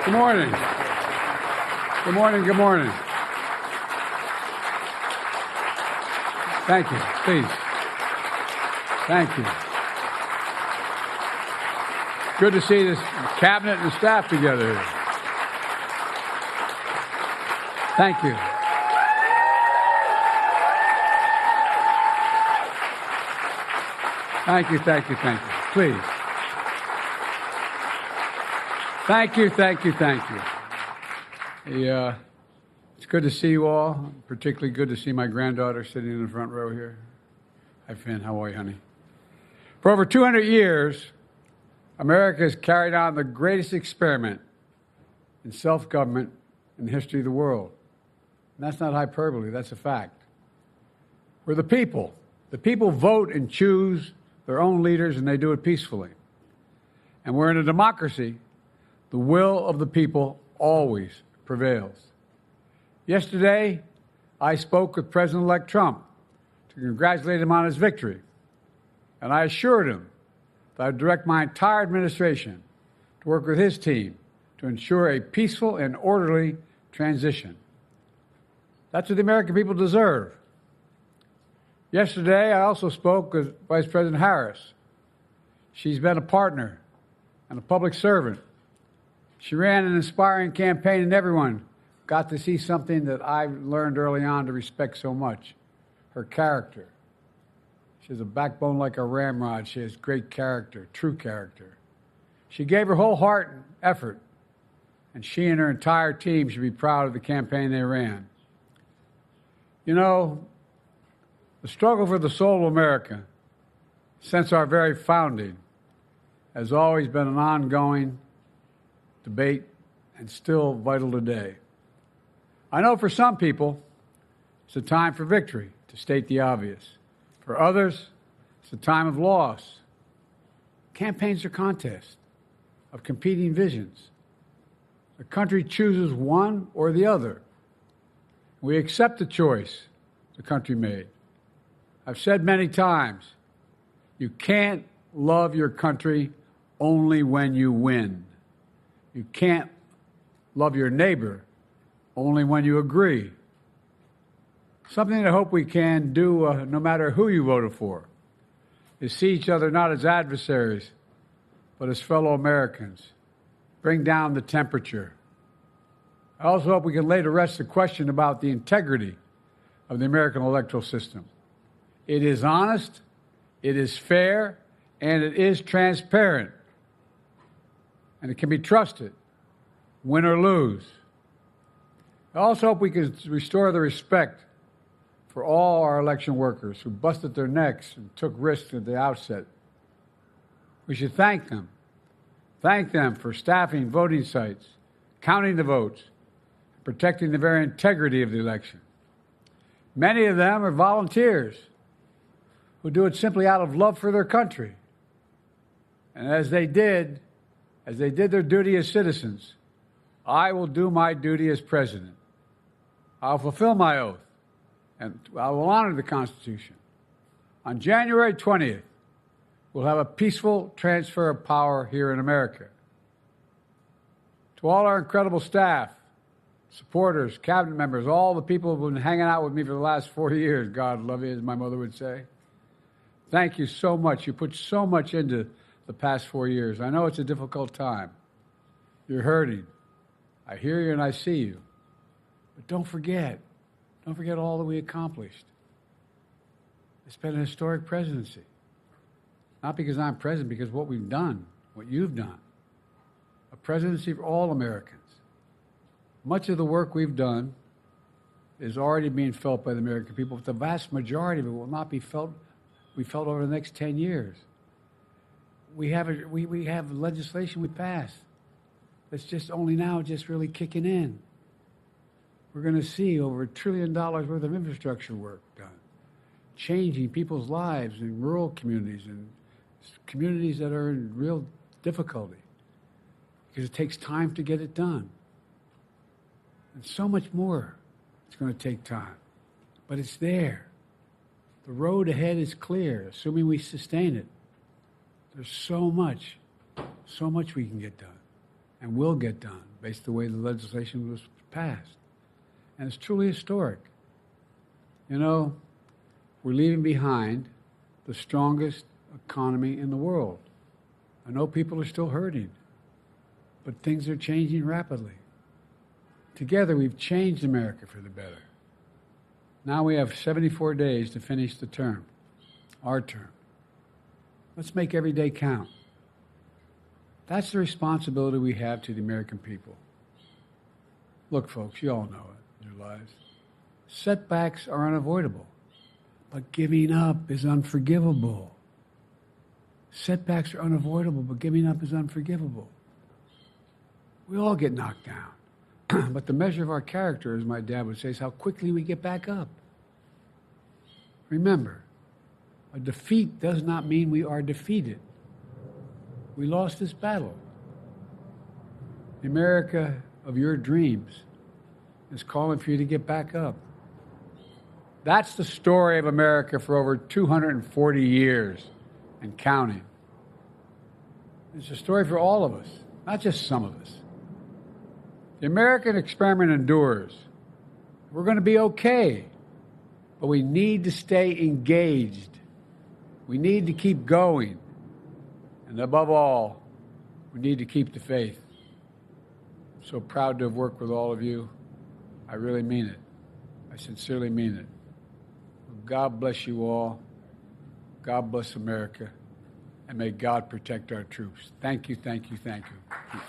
Good morning. Good morning. Good morning. Thank you. Please. Thank you. Good to see this cabinet and staff together here. Thank you. Thank you, thank you, thank you. Please. Thank you, thank you, thank you. It's good to see you all. Particularly good to see my granddaughter sitting in the front row here. Hi, Finn. How are you, honey? For over 200 years, America has carried on the greatest experiment in self-government in the history of the world. And that's not hyperbole, that's a fact. We're the people. The people vote and choose their own leaders, and they do it peacefully. And we're in a democracy. The will of the people always prevails. Yesterday, I spoke with President-elect Trump to congratulate him on his victory. And I assured him that I'd direct my entire administration to work with his team to ensure a peaceful and orderly transition. That's what the American people deserve. Yesterday, I also spoke with Vice President Harris. She's been a partner and a public servant. She ran an inspiring campaign, and everyone got to see something that I learned early on to respect so much, her character. She has a backbone like a ramrod. She has great character, true character. She gave her whole heart and effort, and she and her entire team should be proud of the campaign they ran. You know, the struggle for the soul of America, since our very founding, has always been an ongoing debate and still vital today. I know for some people, it's a time for victory, to state the obvious. For others, it's a time of loss. Campaigns are contests of competing visions. The country chooses one or the other. We accept the choice the country made. I've said many times, you can't love your country only when you win. You can't love your neighbor only when you agree. Something that I hope we can do, no matter who you voted for, is see each other not as adversaries, but as fellow Americans. Bring down the temperature. I also hope we can lay to rest the question about the integrity of the American electoral system. It is honest, it is fair, and it is transparent. And it can be trusted, win or lose. I also hope we can restore the respect for all our election workers who busted their necks and took risks at the outset. We should thank them. Thank them for staffing voting sites, counting the votes, and protecting the very integrity of the election. Many of them are volunteers who do it simply out of love for their country. And as they did their duty as citizens, I will do my duty as president. I'll fulfill my oath, and I will honor the Constitution. On January 20th, we'll have a peaceful transfer of power here in America. To all our incredible staff, supporters, cabinet members, all the people who've been hanging out with me for the last 40 years, God love you, as my mother would say. Thank you so much. You put so much into the past 4 years. I know it's a difficult time. You're hurting. I hear you and I see you. But don't forget all that we accomplished. It's been a historic presidency. Not because I'm president, because what we've done, what you've done. A presidency for all Americans. Much of the work we've done is already being felt by the American people, but the vast majority of it will not be felt over the next 10 years. We have legislation we passed that's just only now just really kicking in. We're going to see over $1 trillion worth of infrastructure work done, changing people's lives in rural communities and communities that are in real difficulty because it takes time to get it done. And so much more it's going to take time, but it's there. The road ahead is clear, assuming we sustain it. There's so much we can get done. and will get done based on the way the legislation was passed. And it's truly historic. You know, we're leaving behind the strongest economy in the world. I know people are still hurting, but things are changing rapidly. Together, we've changed America for the better. Now we have 74 days to finish the term, our term. Let's make every day count. That's the responsibility we have to the American people. Look, folks, you all know it in your lives. Setbacks are unavoidable, but giving up is unforgivable. Setbacks are unavoidable, but giving up is unforgivable. We all get knocked down, but the measure of our character, as my dad would say, is how quickly we get back up. Remember, a defeat does not mean we are defeated. We lost this battle. The America of your dreams is calling for you to get back up. That's the story of America for over 240 years and counting. It's a story for all of us, not just some of us. The American experiment endures. We're going to be okay, but we need to stay engaged. We need to keep going. And above all, we need to keep the faith. I'm so proud to have worked with all of you. I really mean it. I sincerely mean it. God bless you all. God bless America. And may God protect our troops. Thank you, thank you, thank you.